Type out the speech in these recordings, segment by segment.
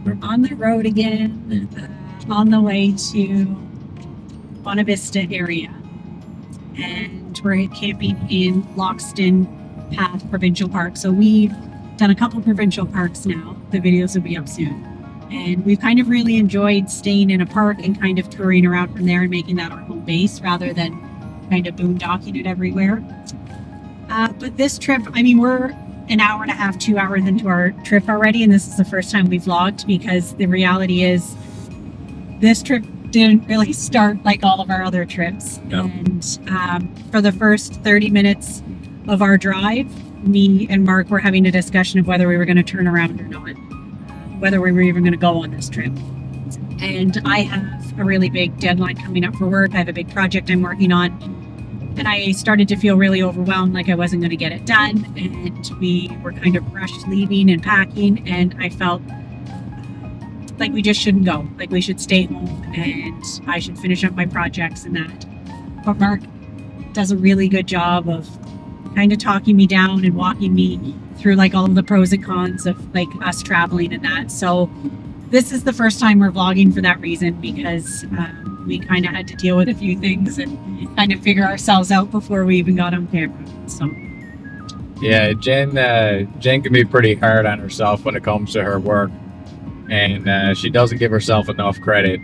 We're on the road again, on the way to Bonavista area, and we're camping in Lockston Path Provincial Park. So we've done a couple provincial parks now. The videos will be up soon. And we've kind of really enjoyed staying in a park and kind of touring around from there and making that our home base rather than kind of boondocking it everywhere. But this trip, I mean, we're an hour and a half, 2 hours into our trip already, and this is the first time we've vlogged because the reality is this trip didn't really start like all of our other trips. No. And for the first 30 minutes of our drive, me and Mark were having a discussion of whether we were going to turn around or not, whether we were even going to go on this trip. And I have a really big deadline coming up for work. I have a big project I'm working on. And I started to feel really overwhelmed, like I wasn't going to get it done. And we were kind of rushed leaving and packing. And I felt like we just shouldn't go. Like we should stay home and I should finish up my projects and that. But Mark does a really good job of kind of talking me down and walking me through like all of the pros and cons of like us traveling and that. So this is the first time we're vlogging for that reason, because we kind of had to deal with a few things and kind of figure ourselves out before we even got on camera. So Yeah, Jen can be pretty hard on herself when it comes to her work, and she doesn't give herself enough credit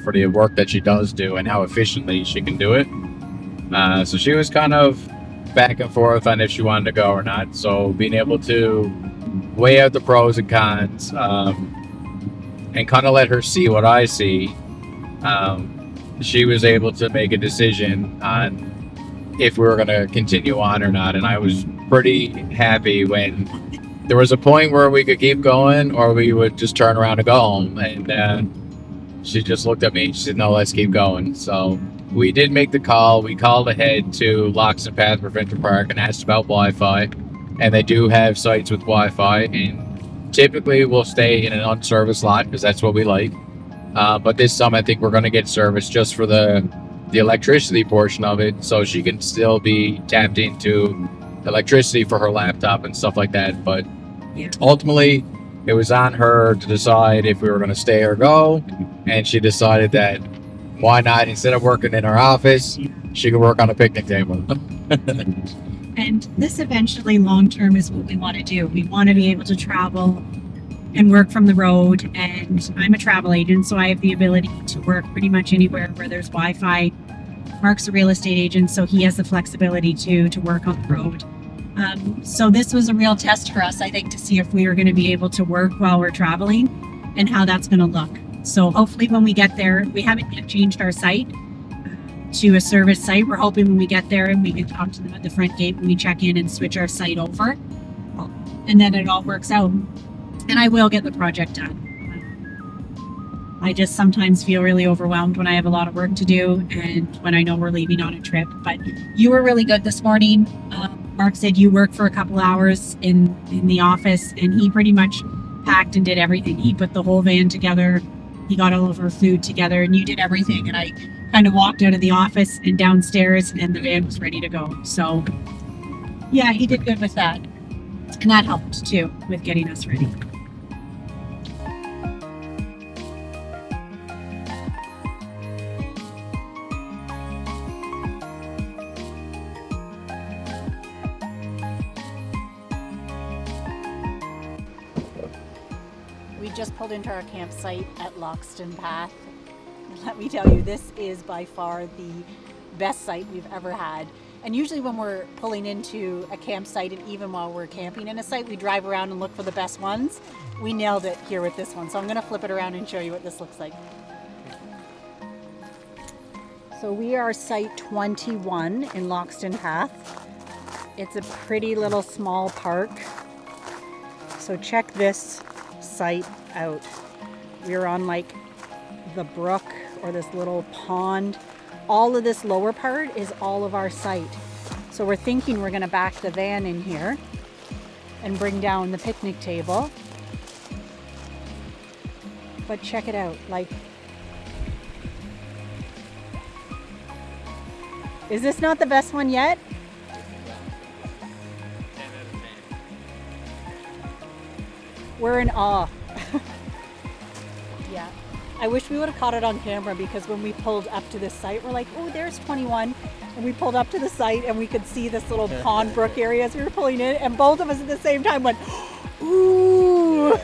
for the work that she does do and how efficiently she can do it. So she was kind of back and forth on if she wanted to go or not. So being able to weigh out the pros and cons and kind of let her see what I see, she was able to make a decision on if we were going to continue on or not. And I was pretty happy when there was a point where we could keep going or we would just turn around and go home. And she just looked at me. She said, no, let's keep going. So we did make the call. We called ahead to Lockston Path Provincial Park and asked about Wi-Fi. And they do have sites with Wi-Fi. And typically we'll stay in an unserviced lot because that's what we like. But this time I think we're going to get service just for the electricity portion of it, so she can still be tapped into electricity for her laptop and stuff like that. But yeah, ultimately it was on her to decide if we were going to stay or go, and she decided that why not, instead of working in her office, she could work on a picnic table. and this eventually long term is what we want to do. We want to be able to travel and work from the road, and I'm a travel agent, so I have the ability to work pretty much anywhere where there's Wi-Fi. Mark's a real estate agent, so he has the flexibility to work on the road. So this was a real test for us, I think, to see if we were going to be able to work while we're traveling and how that's going to look. So hopefully when we get there, we haven't yet changed our site to a service site. We're hoping when we get there and we can talk to them at the front gate when we check in and switch our site over, and then it all works out. And I will get the project done. I just sometimes feel really overwhelmed when I have a lot of work to do and when I know we're leaving on a trip. But you were really good this morning. Mark said you worked for a couple hours in the office, and he pretty much packed and did everything. He put the whole van together. He got all of our food together, and you did everything. And I kind of walked out of the office and downstairs, and the van was ready to go. So yeah, he did good with that. And that helped too with getting us ready. We just pulled into our campsite at Lockston Path. And let me tell you, this is by far the best site we've ever had. And usually when we're pulling into a campsite, and even while we're camping in a site, we drive around and look for the best ones. We nailed it here with this one. So I'm going to flip it around and show you what this looks like. So we are site 21 in Lockston Path. It's a pretty little small park. So check this site out. We're on like the brook or this little pond. All of this lower part is all of our site. So we're thinking we're going to back the van in here and bring down the picnic table. But check it out, like, is this not the best one yet? We're in awe. Yeah. I wish we would have caught it on camera, because when we pulled up to this site, we're like, oh, there's 21. And we pulled up to the site and we could see this little pond brook area as we were pulling in. And both of us at the same time went, ooh.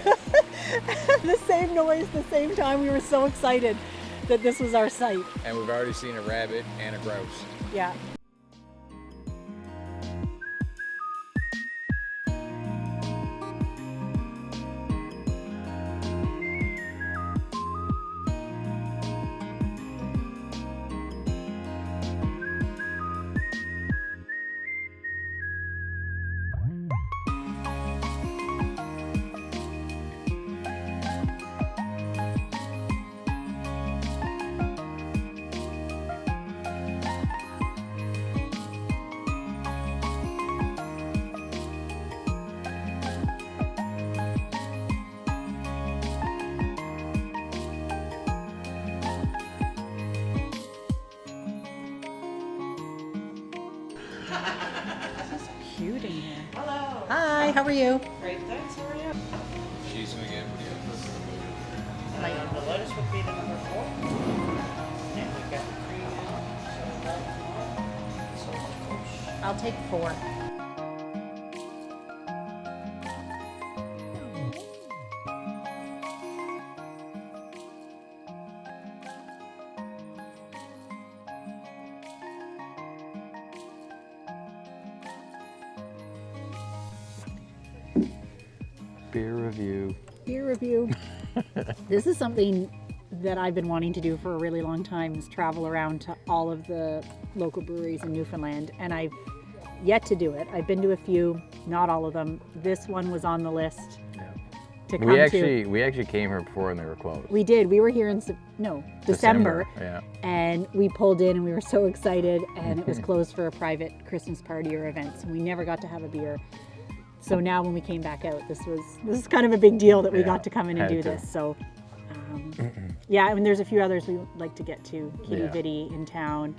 The same noise, the same time. We were so excited that this was our site. And we've already seen a rabbit and a grouse. Yeah. Cute in here. Hello. Hi, how are you? Great, thanks. How are you? She's gonna get The lettuce would be the number 4. And we've got the cream in. So close. I'll take 4. Beer review. Beer review. This is something that I've been wanting to do for a really long time, is travel around to all of the local breweries in Newfoundland, and I've yet to do it. I've been to a few, not all of them. This one was on the list to come to. We actually came here before and they were closed. We did. We were here in December. Yeah. And we pulled in and we were so excited, and it was closed for a private Christmas party or event, so we never got to have a beer. So now when we came back out, this is kind of a big deal that we got to come in and do this. So yeah, I mean, there's a few others we would like to get to, 𝐷𝐷𝐷 in town,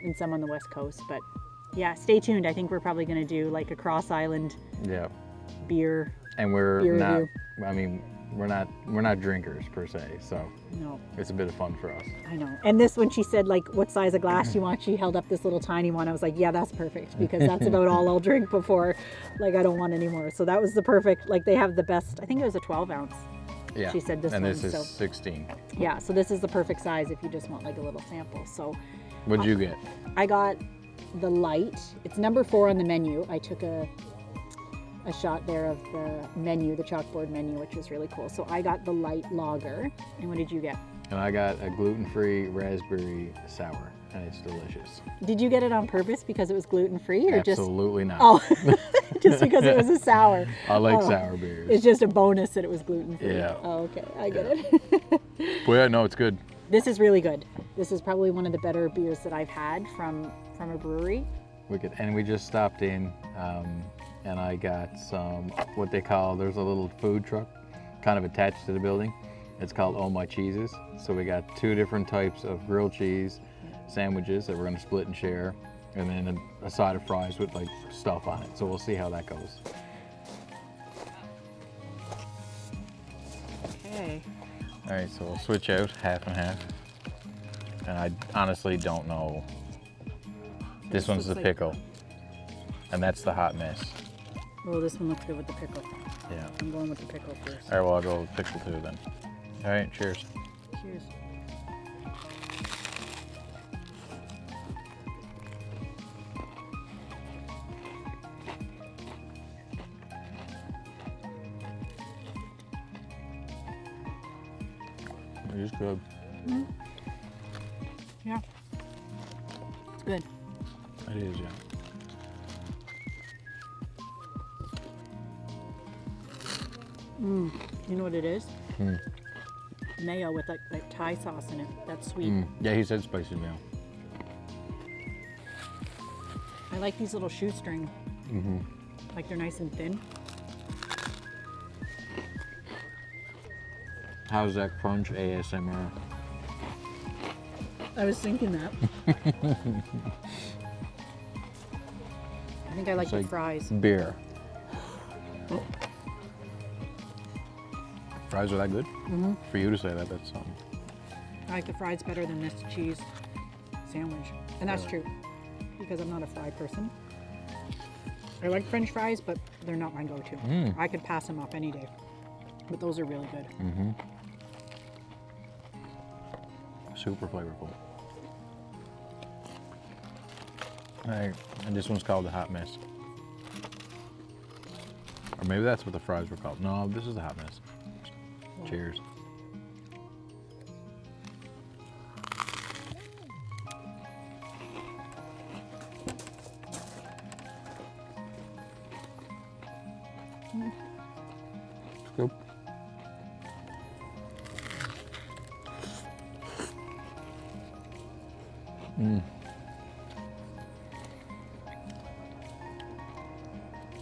and some on the West Coast. But yeah, stay tuned. I think we're probably going to do like a cross island beer. And we're beer not. review. I mean, we're not drinkers per se, so No, it's a bit of fun for us. I know. And this, when she said like what size of glass you want, she held up this little tiny one. I was like, yeah, that's perfect, because that's about all I'll drink before. Like, I don't want any more. So that was the perfect. Like, they have the best. I think it was a 12 ounce. Yeah. She said this and one. this is so 16. yeah, so this is the perfect size if you just want like a little sample. So What'd you get? I got the light. It's number 4 on the menu. I took a shot there of the menu, the chalkboard menu, which was really cool. So I got the light lager. And what did you get? And I got a gluten-free raspberry sour, and it's delicious. Did you get it on purpose because it was gluten-free, or Absolutely not. Oh, just because it was a sour? I like sour beers. It's just a bonus that it was gluten-free. Yeah. Oh, okay, I get it. Well, yeah, no, it's good. This is really good. This is probably one of the better beers that I've had from a brewery. Wicked. And we just stopped in, and I got some, what they call, there's a little food truck kind of attached to the building. It's called 𝐻𝐲𝐬𝐿. So we got 2 different types of grilled cheese sandwiches that we're gonna split and share, and then a side of fries with like stuff on it. So we'll see how that goes. Okay. All right, so we'll switch out half and half. And I honestly don't know. This one's the looks like- pickle, and that's the hot mess. Oh, this one looks good with the pickle. Yeah. I'm going with the pickle first. All right, well, I'll go with pickle too then. All right, cheers. Cheers. It is good. Yeah. It's good. It is, yeah. You know what it is? Mayo with like Thai sauce in it. That's sweet. Yeah, he said spicy mayo. I like these little shoestring. Like, they're nice and thin. How's that crunch ASMR? I was thinking that. I think I like the like fries. Beer. Fries are that good? Mm-hmm. For you to say that, that's something. I like the fries better than this cheese sandwich. And that's true, because I'm not a fry person. I like French fries, but they're not my go-to. I could pass them up any day. But those are really good. Mm-hmm. Super flavorful. And this one's called the Hot Mess. Or maybe that's what the fries were called. No, this is the Hot Mess. Cheers. Scoop.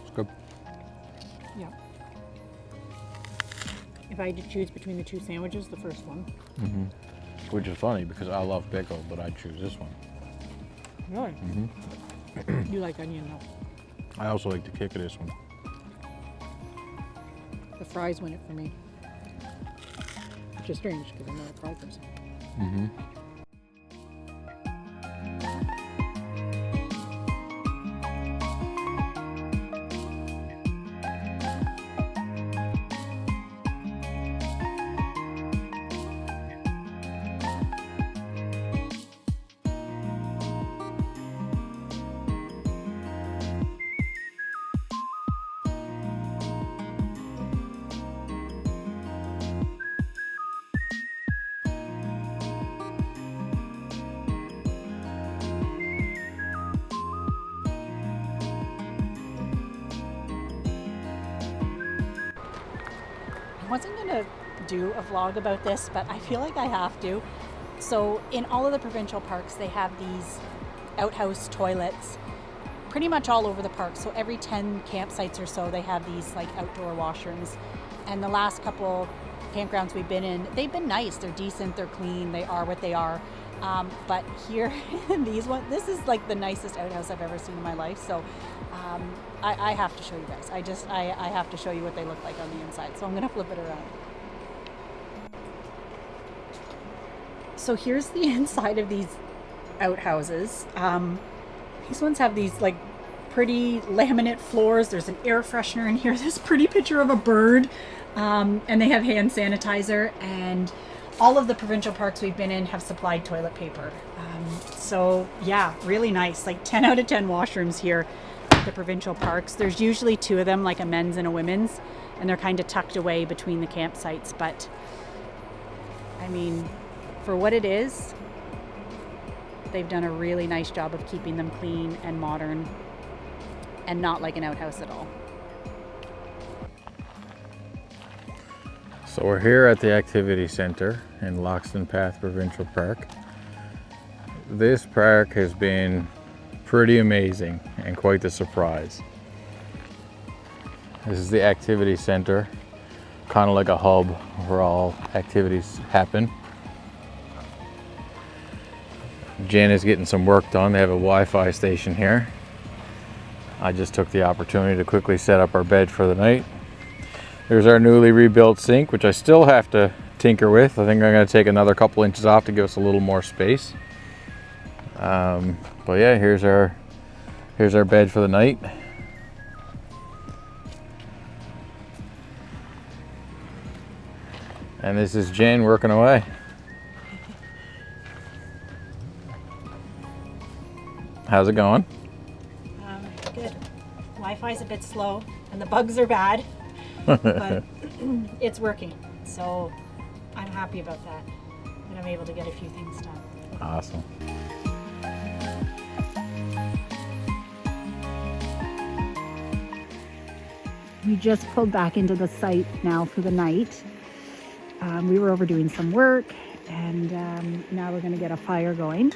Scoop. Yeah. If I had to choose between the two sandwiches, the first one. Which is funny because I love pickle, but I'd choose this one. Really? You like onion though. I also like the kick of this one. The fries win it for me. Which is strange because I'm not a fry person. I wasn't gonna do a vlog about this, but I feel like I have to. So in all of the provincial parks, they have these outhouse toilets pretty much all over the park. So every 10 campsites or so, they have these like outdoor washrooms. And the last couple campgrounds we've been in, they've been nice. They're decent, they're clean, they are what they are. But here in these ones, this is like the nicest outhouse I've ever seen in my life. So I have to show you guys. I have to show you what they look like on the inside. So I'm gonna flip it around. So here's the inside of these outhouses. These ones have these like pretty laminate floors. There's an air freshener in here. This pretty picture of a bird. And they have hand sanitizer, and all of the provincial parks we've been in have supplied toilet paper. So yeah, really nice. Like 10 out of 10 washrooms here at the provincial parks. There's usually two of them, like a men's and a women's, and they're kind of tucked away between the campsites. But I mean, for what it is, they've done a really nice job of keeping them clean and modern and not like an outhouse at all. So we're here at the activity center in Lockston Path Provincial Park. This park has been pretty amazing and quite the surprise. This is the activity center, kind of like a hub where all activities happen. Jen is getting some work done. They have a Wi-Fi station here. I just took the opportunity to quickly set up our bed for the night. There's our newly rebuilt sink, which I still have to tinker with. I think I'm going to take another couple inches off to give us a little more space. But yeah, here's our bed for the night. And this is Jen working away. How's it going? Good. Wi-Fi's a bit slow and the bugs are bad, but it's working. So I'm happy about that. And I'm able to get a few things done. Awesome. We just pulled back into the site now for the night. We were over doing some work, and now we're going to get a fire going.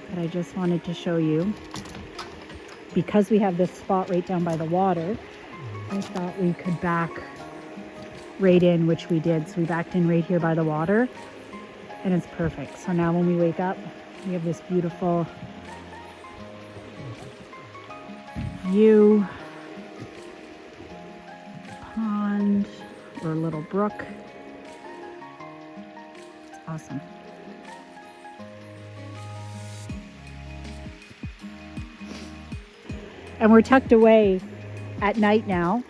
But I just wanted to show you, because we have this spot right down by the water, I thought we could back right in, which we did. So we backed in right here by the water, and it's perfect. So now when we wake up, we have this beautiful view, pond or little brook Awesome. And we're tucked away at night now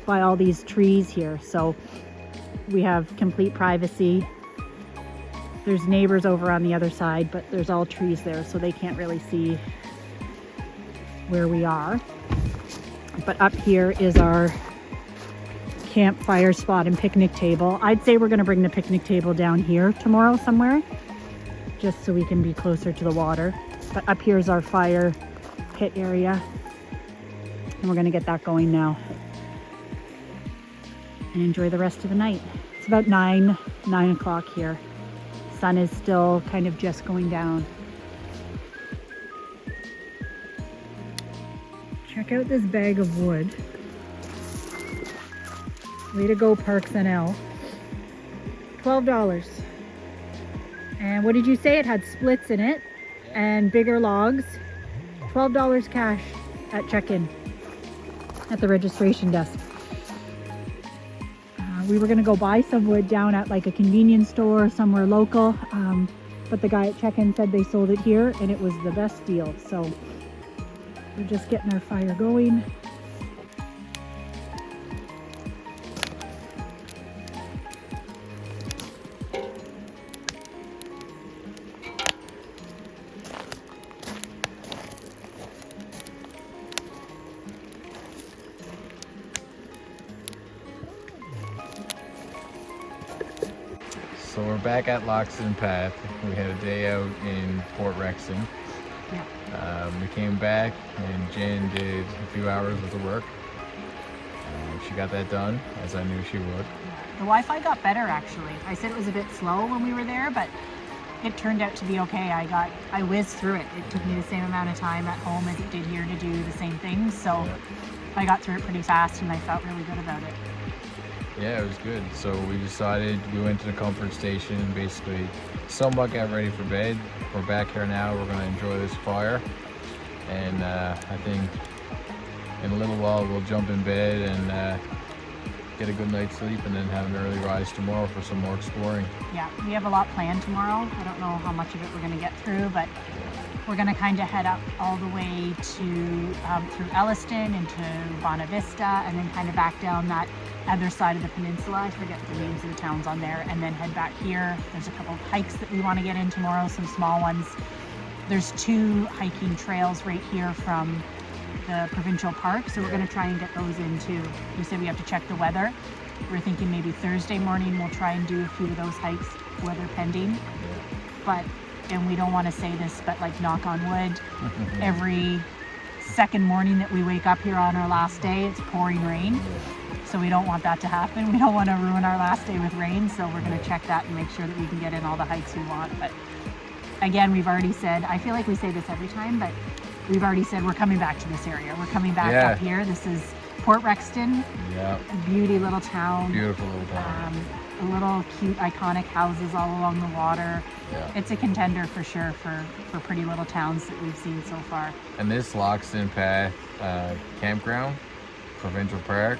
by all these trees here. So we have complete privacy. There's neighbors over on the other side, but there's all trees there, so they can't really see where we are. But up here is our campfire spot and picnic table. I'd say we're gonna bring the picnic table down here tomorrow somewhere, just so we can be closer to the water. But up here is our fire pit area, and we're gonna get that going now and enjoy the rest of the night. It's about 9 o'clock here. Sun is still kind of just going down. Check out this bag of wood. Way to go, Parks NL. $12. And what did you say? It had splits in it and bigger logs. $12 cash at check-in at the registration desk. We were gonna go buy some wood down at like a convenience store somewhere local, but the guy at check-in said they sold it here and it was the best deal. So we're just getting our fire going. So we're back at Lockston Path. We had a day out in Port Rexton. Yeah. We came back and Jen did a few hours worth of work. She got that done, as I knew she would. The Wi-Fi got better actually. I said it was a bit slow when we were there, but it turned out to be okay. I whizzed through it. It took me the same amount of time at home as it did here to do the same thing. So I got through it pretty fast and I felt really good about it. Yeah, it was good. So we decided, we went to the comfort station and basically somewhat got ready for bed. We're back here now. We're going to enjoy this fire. And I think in a little while we'll jump in bed and get a good night's sleep and then have an early rise tomorrow for some more exploring. Yeah, we have a lot planned tomorrow. I don't know how much of it we're going to get through, but we're going to kind of head up all the way to through Elliston into Bonavista and then kind of back down that other side of the peninsula. I forget the names of the towns on there, and then head back here. There's a couple of hikes that we want to get in tomorrow, some small ones. There's 2 hiking trails right here from the provincial park, so we're going to try and get those in too. We said we have to check the weather. We're thinking maybe Thursday morning we'll try and do a few of those hikes, weather pending. But, and we don't want to say this, but like knock on wood, every second morning that we wake up here on our last day, it's pouring rain. So we don't want that to happen. We don't want to ruin our last day with rain, so we're going to check that and make sure that we can get in all the hikes we want. But again, we've already said, I feel like we say this every time, but we've already said we're coming back to this area. We're coming back up here. This is Port Rexton. Yeah. A beauty little town. Beautiful little town. Little cute iconic houses all along the water. Yeah. It's a contender for sure for pretty little towns that we've seen so far. And this Lockston Path campground, provincial park,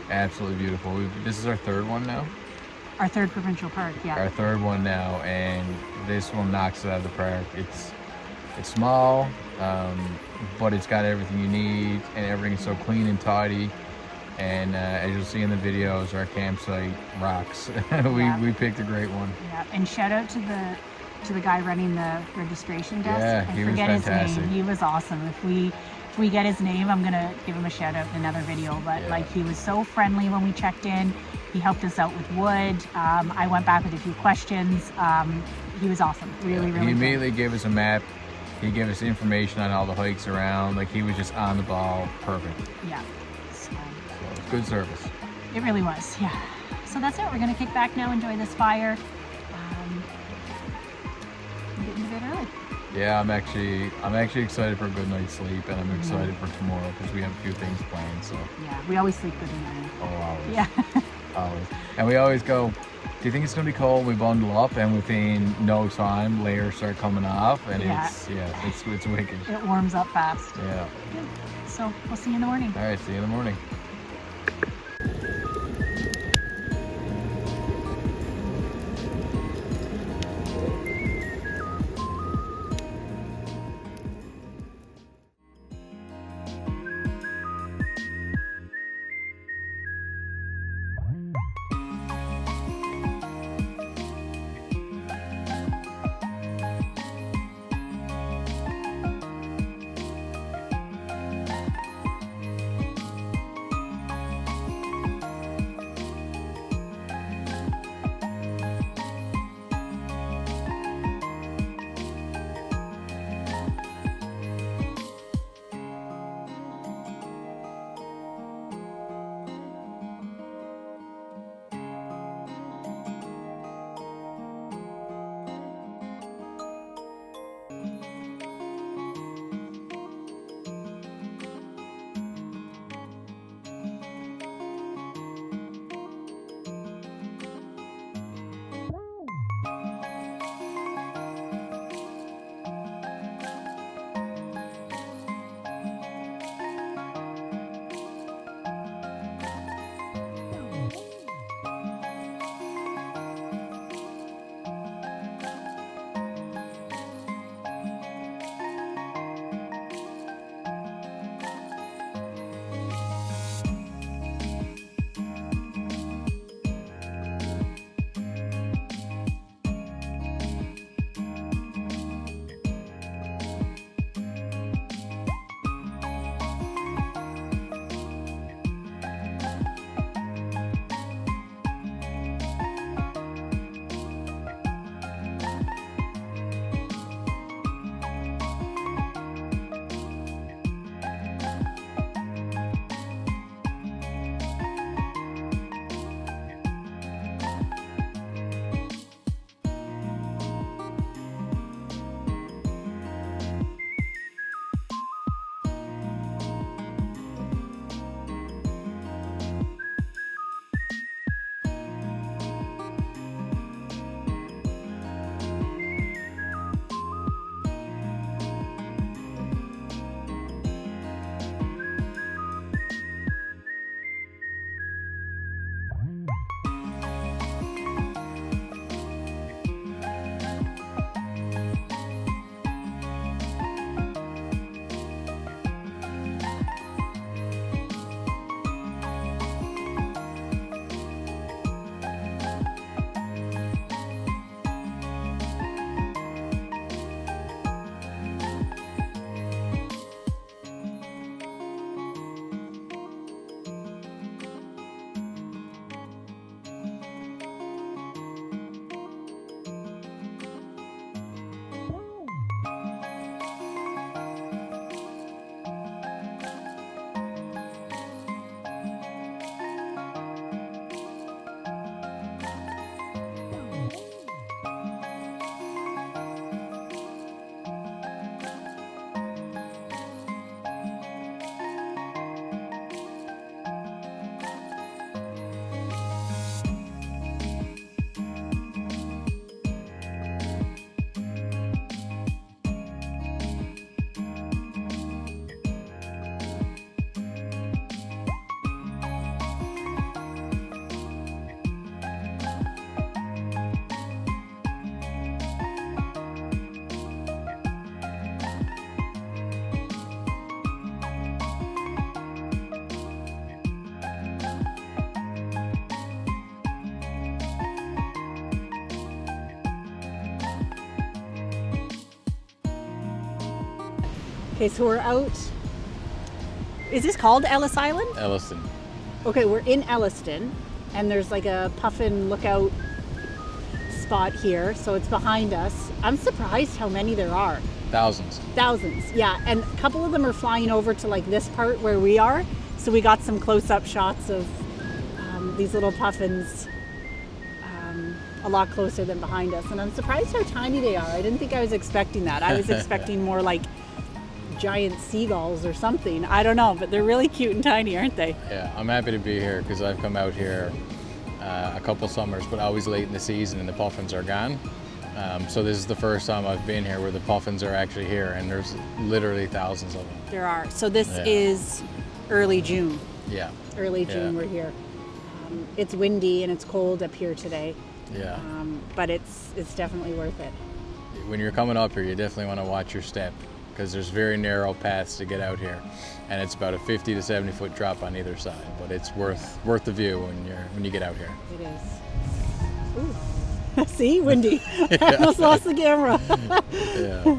absolutely beautiful. This is our 3rd one now. Our 3rd provincial park, yeah. Our 3rd one now, and this one knocks it out of the park. It's small, but it's got everything you need, and everything's so clean and tidy. And as you'll see in the videos, our campsite rocks. we picked a great one. Yeah, and shout out to the guy running the registration desk. Yeah, I he was forget fantastic. his name. He was awesome. If we get his name, I'm gonna give him a shout out in another video. But like, he was so friendly when we checked in. He helped us out with wood. I went back with a few questions. He was awesome. Really He immediately good. gave us a map. He gave us information on all the hikes around. Like, he was just on the ball. Perfect. Yeah. So it was good service. it really was. Yeah. So that's it. We're gonna kick back now, enjoy this fire. And get into bed early. Yeah, I'm actually excited for a good night's sleep, and I'm excited for tomorrow because we have a few things planned. So. Yeah, we always sleep good in the morning. Oh, always. Yeah. Always. And we always go, do you think it's gonna be cold? We bundle up, and within no time, layers start coming off, and it's wicked. It warms up fast. Yeah. So we'll see you in the morning. All right. See you in the morning. Okay, so we're out. Is this called Ellis Island? Elliston. Okay, we're in Elliston, and there's like a puffin lookout spot here, so it's behind us. I'm surprised how many there are. Thousands. Thousands, yeah. And a couple of them are flying over to like this part where we are, so we got some close-up shots of these little puffins a lot closer than behind us. And I'm surprised how tiny they are. I didn't think I was expecting that. I was expecting more like giant seagulls or something. I don't know, but they're really cute and tiny, aren't they? Yeah, I'm happy to be here because I've come out here a couple summers, but always late in the season and the puffins are gone. So this is the first time I've been here where the puffins are actually here, and there's literally thousands of them. There are. So this Yeah. is early June. Yeah, Early June we're here. It's windy and it's cold up here today, yeah. but it's definitely worth it. When you're coming up here, you definitely want to watch your step because there's very narrow paths to get out here, and it's about a 50 to 70 foot drop on either side. But it's worth the view when you get out here. It is. Ooh. See, windy. I almost lost the camera. Yeah.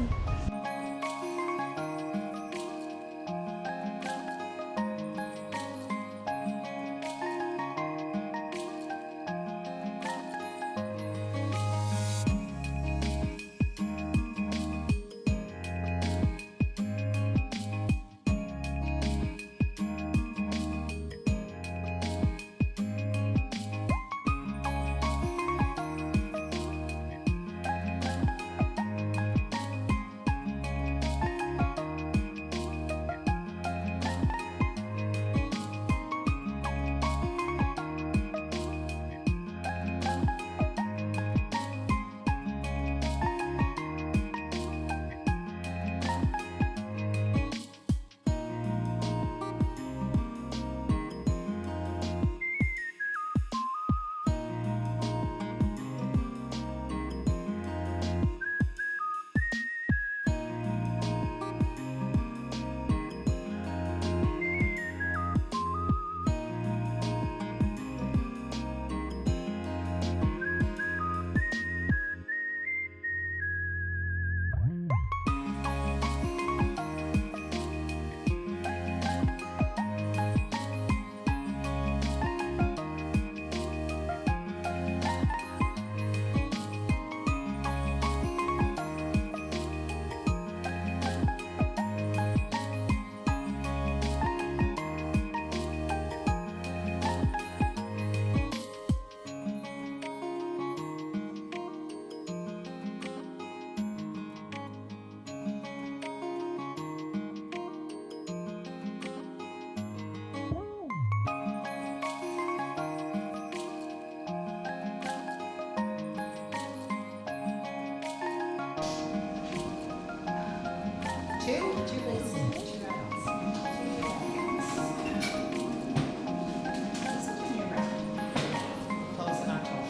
Two places. Two rounds. This is a new round. Close in October.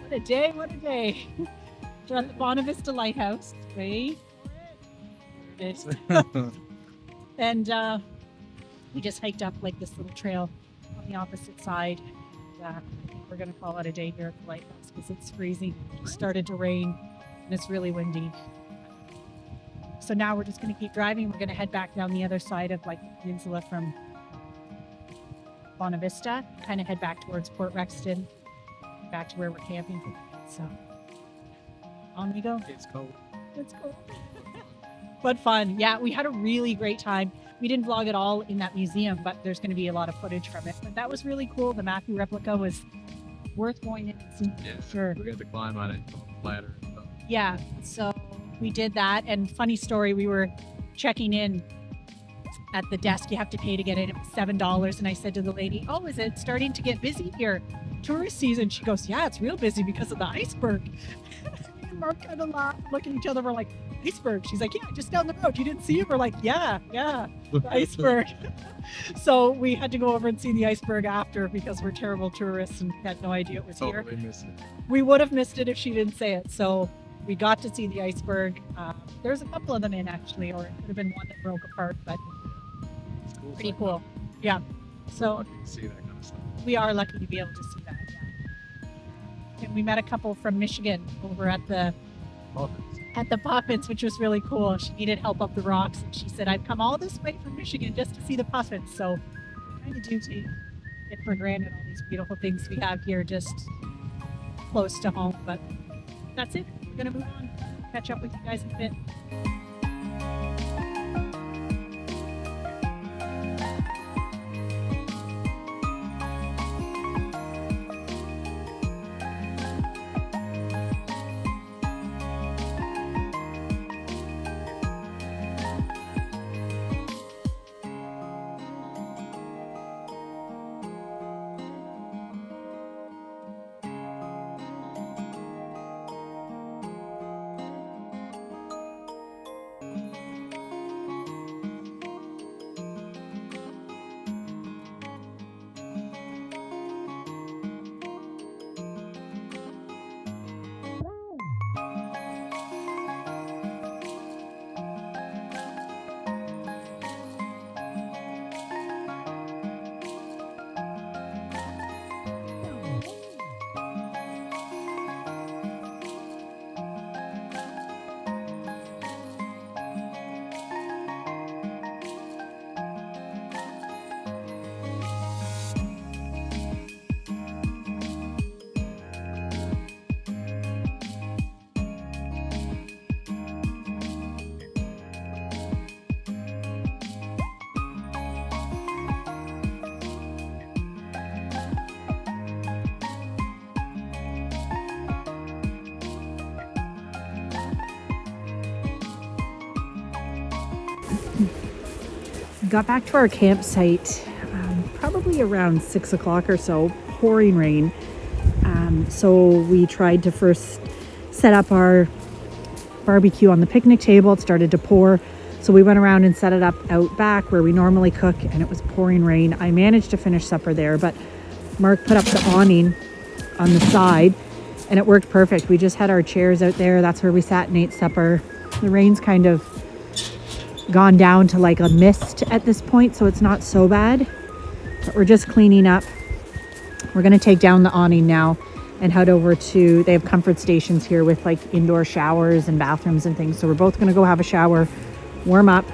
What a day, what a day. We're at the Bonavista Lighthouse, right? And we just hiked up like this little trail on the opposite side. And, I think we're going to call it a day here at the lighthouse because it's freezing. It started to rain and it's really windy. So now we're just going to keep driving. We're going to head back down the other side of like the peninsula from Bonavista, kind of head back towards Port Rexton, back to where we're camping for the night. So on we go. It's cold. Let's go. But fun. Yeah, we had a really great time. We didn't vlog it all in that museum, but there's going to be a lot of footage from it. But that was really cool. The Matthew replica was worth going in and seeing for sure. We got to climb on it, ladder. Yeah, so we did that. And funny story, we were checking in at the desk. You have to pay to get in. It was $7. And I said to the lady, "Oh, is it starting to get busy here? Tourist season?" She goes, "Yeah, it's real busy because of the iceberg." Me and Mark kind of laughed, look at each other. We're like, "Iceberg?" She's like, "Yeah, just down the road. You didn't see it?" We're like, yeah, the iceberg. So we had to go over and see the iceberg after because we're terrible tourists and had no idea it was here. Totally missed it. We would have missed it if she didn't say it. So we got to see the iceberg. There's a couple of them in actually, or it could have been one that broke apart, but It's cool. pretty cool. Yeah. So Lucky to see that kind of stuff. we are lucky to be able to see that. Yeah. And we met a couple from Michigan over at the Puffins, which was really cool. She needed help up the rocks, and she said, "I've come all this way from Michigan just to see the Puffins." So I kind of do take it for granted all these beautiful things we have here just close to home. But that's it. We're gonna move on. Catch up with you guys in a bit. Got back to our campsite probably around 6 o'clock or so, pouring rain. So we tried to first set up our barbecue on the picnic table. It started to pour. So we went around and set it up out back where we normally cook, and it was pouring rain. I managed to finish supper there, but Mark put up the awning on the side and it worked perfect. We just had our chairs out there. That's where we sat and ate supper. The rain's kind of gone down to like a mist at this point, so it's not so bad, but we're just cleaning up. We're going to take down the awning now and head over to, they have comfort stations here with like indoor showers and bathrooms and things, so we're both going to go have a shower, warm up,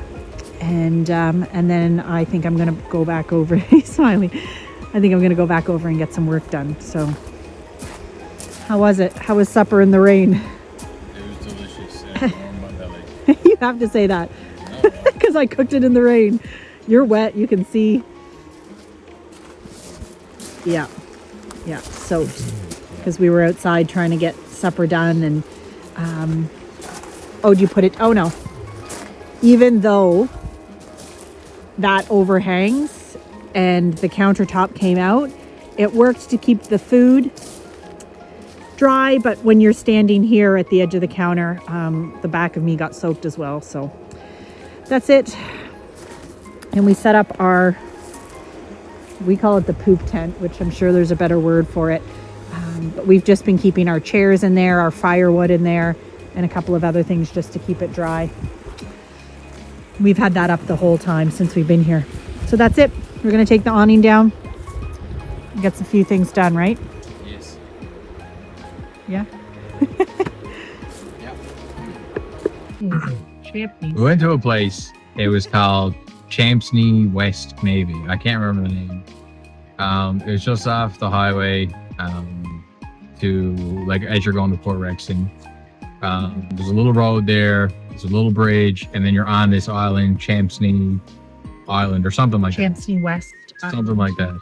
and then I think I'm going to go back over. He's smiling. I think I'm going to go back over and get some work done. So how was it? How was supper in the rain? It was delicious. And warmed my belly. You have to say that because I cooked it in the rain. You're wet, you can see. Yeah, soaked because we were outside trying to get supper done. And oh, do you put it? Oh no, even though that overhangs and the countertop came out, it worked to keep the food dry, but when you're standing here at the edge of the counter, the back of me got soaked as well. So that's it. And we set up our, we call it the poop tent, which I'm sure there's a better word for it. But we've just been keeping our chairs in there, our firewood in there, and a couple of other things just to keep it dry. We've had that up the whole time since we've been here. So that's it. We're gonna take the awning down. Get a few things done, right? Yes. Yeah. We went to a place. It was called 𝐻𝐫𝐿𝐵 maybe. I can't remember the name. It was just off the highway to like as you're going to Port Rexton. There's a little road there. There's a little bridge, and then you're on this island, 𝐻𝐫𝐿𝐵 Island or something like that. 𝐻𝐫𝐿𝐵 West. Something like that.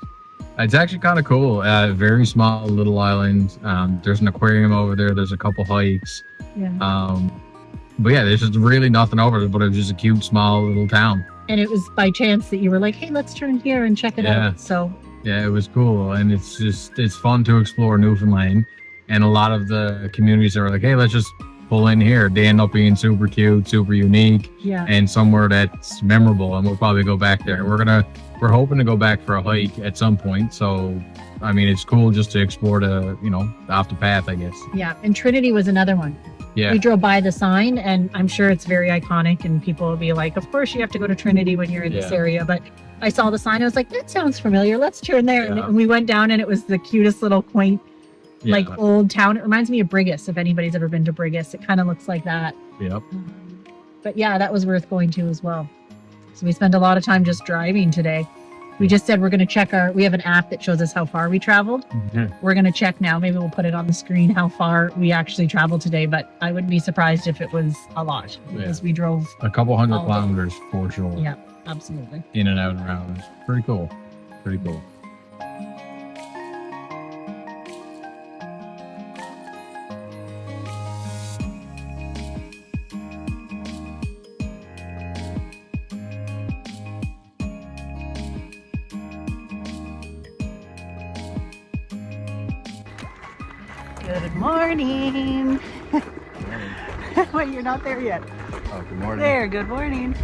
It's actually kind of cool. Very small little island. There's an aquarium over there. There's a couple hikes. Yeah. But yeah, there's just really nothing over it, but it was just a cute, small little town. And it was by chance that you were like, hey, let's turn here and check it out. So yeah, it was cool. And it's fun to explore Newfoundland. And a lot of the communities are like, hey, let's just pull in here. They end up being super cute, super unique, yeah. and somewhere that's memorable. And we'll probably go back there. We're hoping to go back for a hike at some point. So, I mean, it's cool just to explore off the path, I guess. Yeah. And Trinity was another one. Yeah. We drove by the sign, and I'm sure it's very iconic, and people will be like, of course you have to go to Trinity when you're in this area. But I saw the sign. I was like, that sounds familiar. Let's turn there. Yeah. And we went down, and it was the cutest little quaint, like old town. It reminds me of Brigus. If anybody's ever been to Brigus, it kind of looks like that. Yep. But yeah, that was worth going to as well. So we spent a lot of time just driving today. We just said we're going to check we have an app that shows us how far we traveled. Mm-hmm. We're going to check now. Maybe we'll put it on the screen how far we actually traveled today, but I wouldn't be surprised if it was a lot because we drove a couple hundred all day. kilometers for sure. Yeah, absolutely. In and out and around. It's pretty cool. Pretty cool. Good morning. Wait, you're not there yet. Oh, good morning. There, good morning.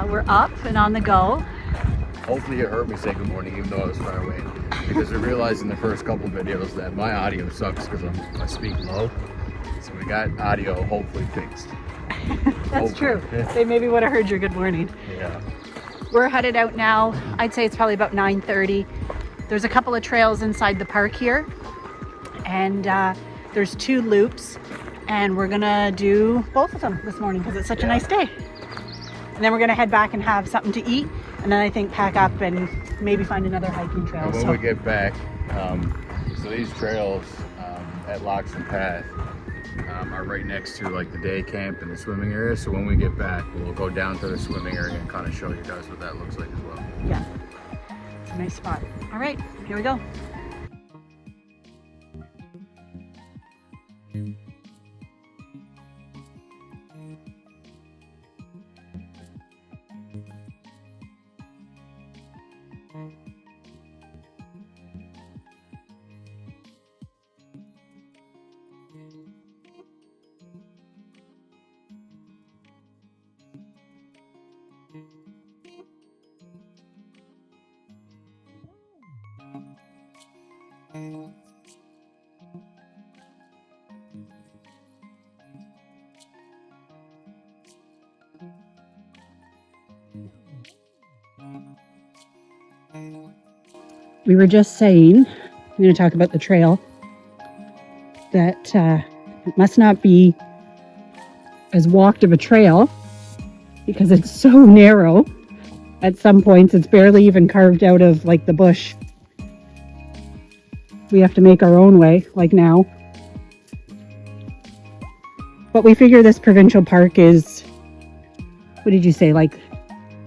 We're up and on the go. Hopefully you heard me say good morning even though I was far away. Because I realized in the first couple videos that my audio sucks because I speak low. So we got audio hopefully fixed. That's true. They maybe would have heard your good morning. Yeah. We're headed out now. I'd say it's probably about 9:30. There's a couple of trails inside the park here. And there's 2 loops. And we're gonna do both of them this morning because it's such a nice day. And then we're gonna head back and have something to eat. And then I think pack up and maybe find another hiking trail. And when we get back, so these trails at Lockston Path are right next to like the day camp and the swimming area. So when we get back, we'll go down to the swimming area and kind of show you guys what that looks like as well. Yeah, it's a nice spot. All right, here we go. We were just saying, I'm going to talk about the trail, that it must not be as walked of a trail because it's so narrow. At some points, it's barely even carved out of like the bush. We have to make our own way, like now. But we figure this provincial park is, what did you say? Like,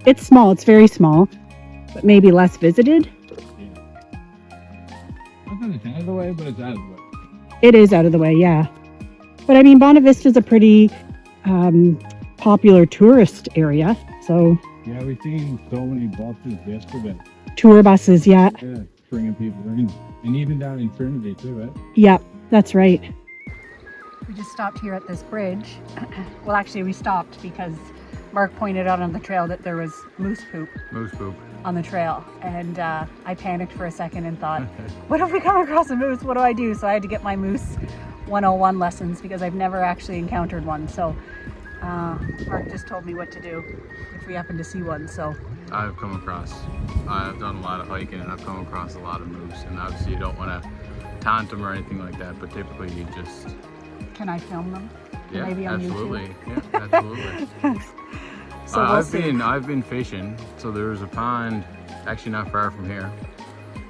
it's small, it's very small, but maybe less visited. It's out of the way, but it's out of the way. It is out of the way, yeah. But I mean, Bonavista is a pretty popular tourist area, so. Yeah, we've seen so many buses yesterday. Tour buses, yeah. Yeah, bringing people in. And even down in Trinity too, right? Yeah, that's right. We just stopped here at this bridge. Well, actually we stopped because Mark pointed out on the trail that there was moose poop. Moose poop. On the trail, and I panicked for a second and thought, what if we come across a moose? What do I do? So I had to get my moose 101 lessons because I've never actually encountered one. So Mark just told me what to do if we happen to see one, so. I've done a lot of hiking and I've come across a lot of moose, and obviously you don't want to taunt them or anything like that, but typically you just... Can I film them? Yeah, Maybe on absolutely. YouTube? Yeah, absolutely. So we'll see. I've been fishing, so there was a pond actually not far from here,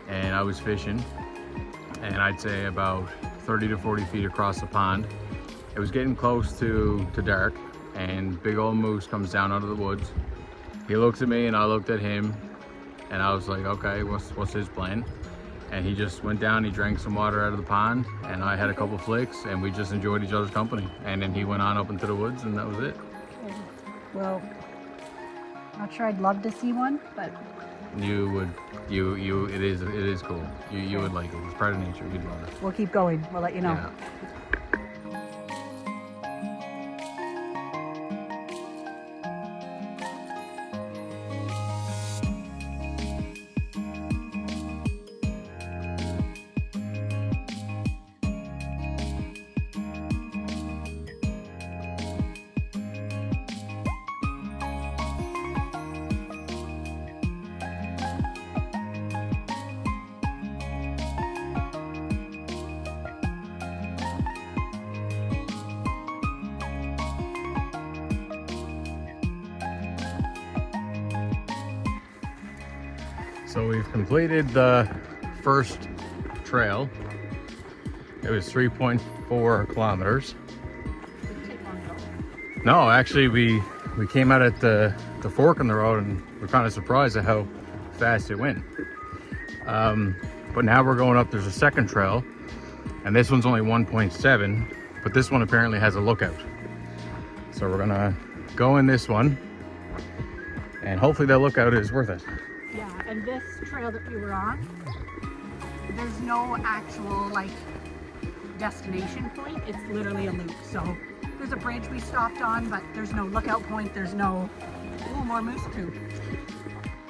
and I was fishing, and I'd say about 30 to 40 feet across the pond. It was getting close to dark, and big old moose comes down out of the woods. He looks at me and I looked at him, and I was like, okay, what's his plan? And he just went down, he drank some water out of the pond, and I had a couple flicks, and we just enjoyed each other's company. And then he went on up into the woods, and that was it. Well, not sure I'd love to see one, but You would, it is cool. You would like it. It's part of nature. You'd love it. we'll keep going. We'll let you know. Yeah. So we've completed the first trail. It was 3.4 kilometers. No, actually we came out at the fork in the road, and we're kind of surprised at how fast it went. But now we're going up, there's a second trail, and this one's only 1.7, but this one apparently has a lookout. So we're gonna go in this one, and hopefully that lookout is worth it. Yeah, and this trail that we were on, there's no actual like destination point. It's literally a loop. So there's a bridge we stopped on, but there's no lookout point. There's no, oh, more moose poop.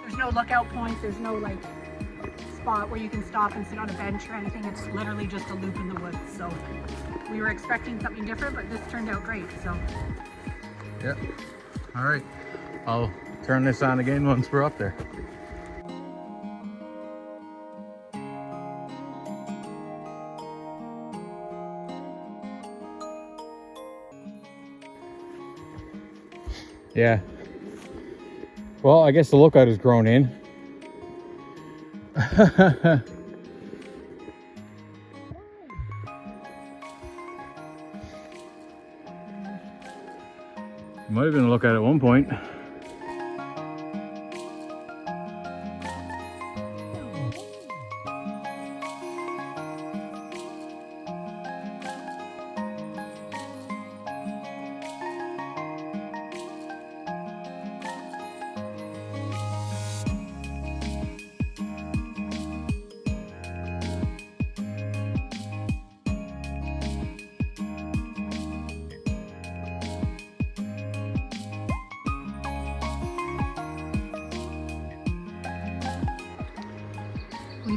There's no lookout point. There's no like spot where you can stop and sit on a bench or anything. It's literally just a loop in the woods. So we were expecting something different, but this turned out great. So Yeah. All right. I'll turn this on again once we're up there. Yeah. Well, I guess the lookout has grown in. Might have been a lookout at one point.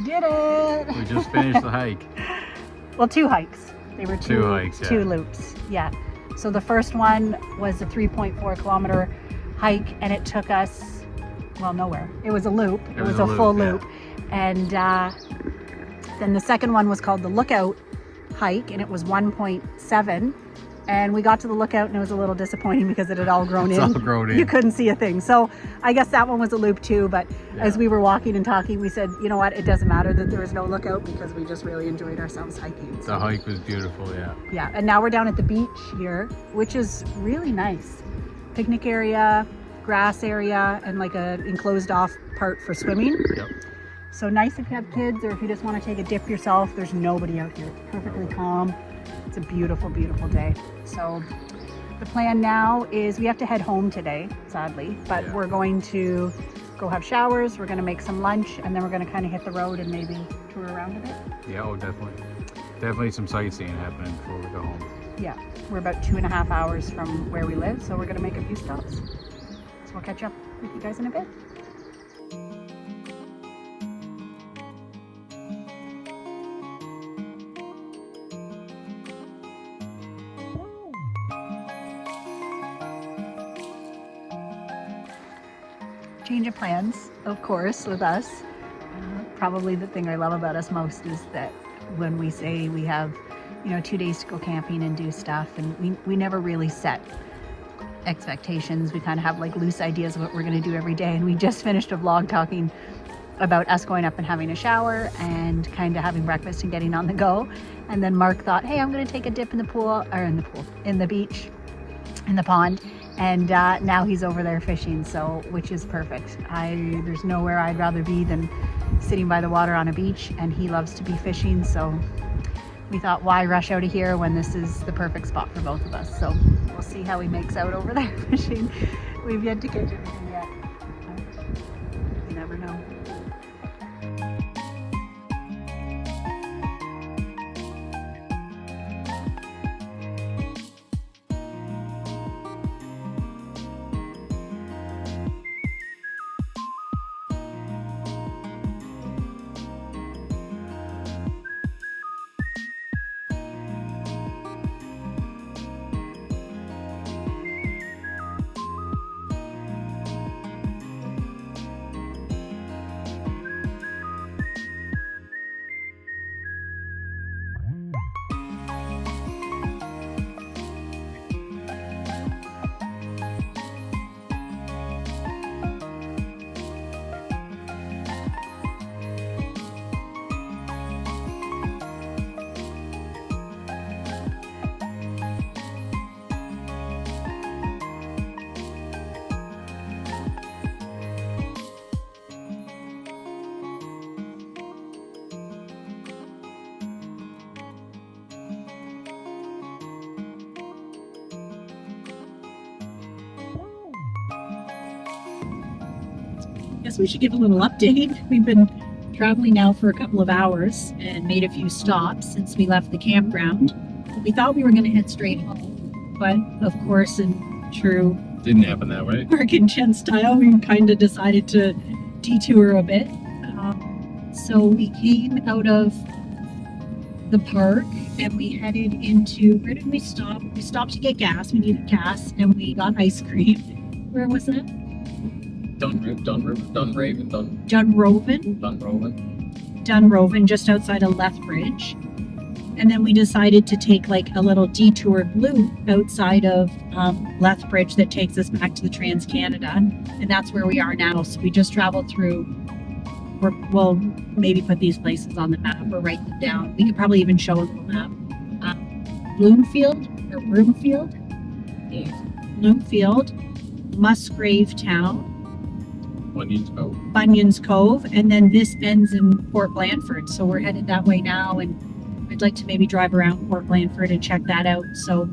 we did it. We just finished the hike. Well, two hikes. They were Two hikes, yeah. two loops. Yeah. So the first one was a 3.4 kilometer hike, and it took us, well, nowhere. It was a loop. It was a full yeah. loop. And then the second one was called the Lookout hike, and it was 1.7. And we got to the lookout, and it was a little disappointing because it had all grown It's in. all grown in. You couldn't see a thing. So I guess that one was a loop too. But Yeah. as we were walking and talking, we said, you know what? It doesn't matter that there was no lookout because we just really enjoyed ourselves hiking. The hike was beautiful, yeah. Yeah, and now we're down at the beach here, which is really nice. Picnic area, grass area, and like a enclosed off part for swimming. Yep. So nice if you have kids or if you just want to take a dip yourself. There's nobody out here. It's perfectly calm. It's a beautiful, beautiful day. So the plan now is we have to head home today, sadly, but Yeah. we're going to go have showers. We're going to make some lunch, and then we're going to kind of hit the road and maybe tour around a bit. Yeah, oh, definitely. Definitely some sightseeing happening before we go home. Yeah, we're about 2.5 hours from where we live, so we're gonna make a few stops. So we'll catch up with you guys in a bit. change of plans, of course, with us. Probably the thing I love about us most is that when we say we have, 2 days to go camping and do stuff, and we never really set expectations. We kind of have like loose ideas of what we're going to do every day. And we just finished a vlog talking about us going up and having a shower and kind of having breakfast and getting on the go. And then Mark thought, hey, I'm going to take a dip in the pool, or in the beach, in the pond. And now he's over there fishing, so which is perfect. There's nowhere I'd rather be than sitting by the water on a beach, and he loves to be fishing, so we thought, why rush out of here when this is the perfect spot for both of us? So we'll see how he makes out over there fishing. We've yet to catch anything yet. You never know. Guess we should give a little update. We've been traveling now for a couple of hours and made a few stops since we left the campground. We thought we were going to head straight home, but of course, in true Didn't happen that way. Mark and Jen style, we kind of decided to detour a bit. So we came out of the park and we headed into, where did we stop? We stopped to get gas. We needed gas, and we got ice cream. Where was it? Dunroven, just outside of Lethbridge. And then we decided to take like a little detour loop outside of Lethbridge that takes us back to the Trans-Canada. And that's where we are now. So we just traveled through, we'll maybe put these places on the map or write them down. We could probably even show a little map. Bloomfield, Musgrave Town, Bunyan's Cove, and then this ends in Port Blandford. So we're headed that way now, and I'd like to maybe drive around Port Blandford and check that out. So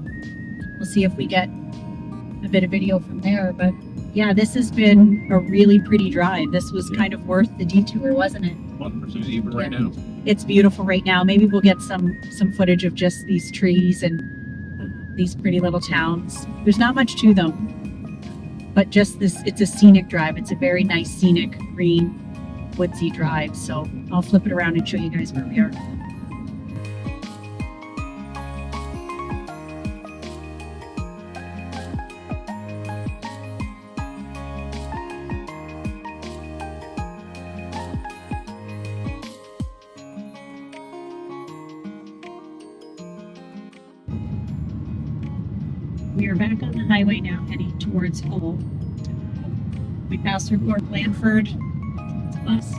we'll see if we get a bit of video from there. But yeah, this has been a really pretty drive. This was kind of worth the detour, wasn't it? 1% right now. It's beautiful right now. Maybe we'll get some footage of just these trees and these pretty little towns. There's not much to them, but just this, it's a scenic drive. It's a very nice scenic green woodsy drive. So I'll flip it around and show you guys where we are. We are back on the highway now, heading towards home. We passed through Port Blandford. It's a bust.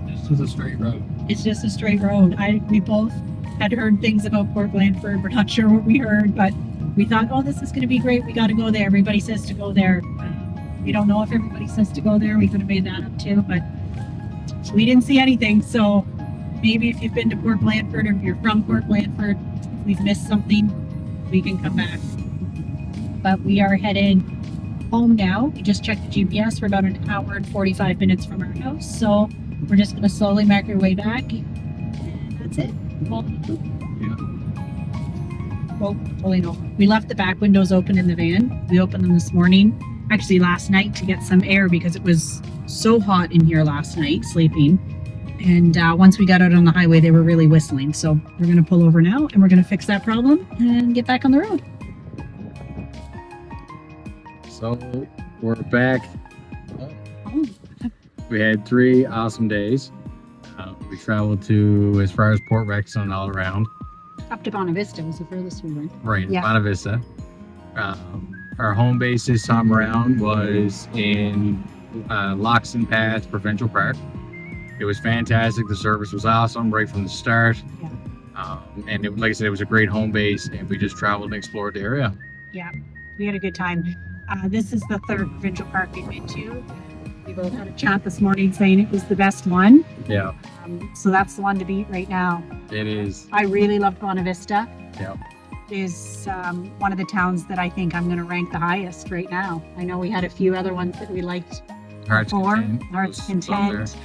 This is a straight road. It's just a straight road. We both had heard things about Port Blandford. We're not sure what we heard, but we thought, oh, this is going to be great. We got to go there. Everybody says to go there. We don't know if everybody says to go there. We could have made that up too, but we didn't see anything. So maybe if you've been to Port Blandford, or if you're from Port Blandford, if we've missed something, we can come back. But we are headed home now. We just checked the GPS. We're about an hour and 45 minutes from our house. So we're just going to slowly make our way back. And that's it. Well, pulling over. We left the back windows open in the van. We opened them this morning, actually last night, to get some air because it was so hot in here last night sleeping. And once we got out on the highway, they were really whistling. So we're going to pull over now and we're going to fix that problem and get back on the road. So we're back home. We had 3 awesome days. We traveled to as far as Port Rexton and all around. Up to Bonavista was the furthest we went. Right, Yeah. Bonavista. Our home base this time around was in Lockston Path Provincial Park. It was fantastic. The service was awesome right from the start. Yeah. And like I said, it was a great home base, and we just traveled and explored the area. Yeah, we had a good time. This is the 3rd provincial park we've been to. We both had a chat this morning saying it was the best one. Yeah, So that's the one to beat right now. it is. I really loved Bonavista. Yeah. It is one of the towns that I think I'm going to rank the highest right now. I know we had a few other ones that we liked Hearts before. Content Hearts was up there. Content.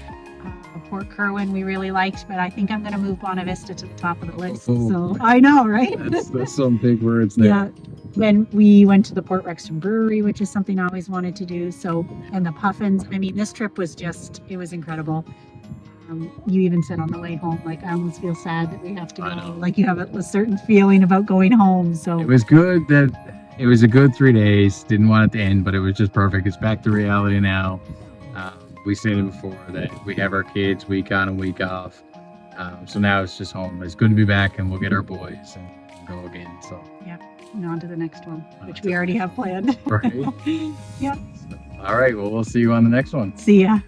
Port Curwen we really liked, but I think I'm going to move Bonavista to the top of the list. Oh. So I know, right? That's some big words there. Yeah. Then we went to the Port Rexton Brewery, which is something I always wanted to do. So, and the Puffins. I mean, this trip was it was incredible. You even said on the way home, like, I almost feel sad that we have to I go. know. Like, you have a certain feeling about going home. So, It was good that it was a good 3 days. Didn't want it to end, but it was just perfect. It's back to reality now. We stated before that we have our kids week on and week off. So now it's just home. It's good to be back, and we'll get our boys and go again. So, and on to the next one, which we already have planned. right. Yeah. All right. Well, we'll see you on the next one. See ya.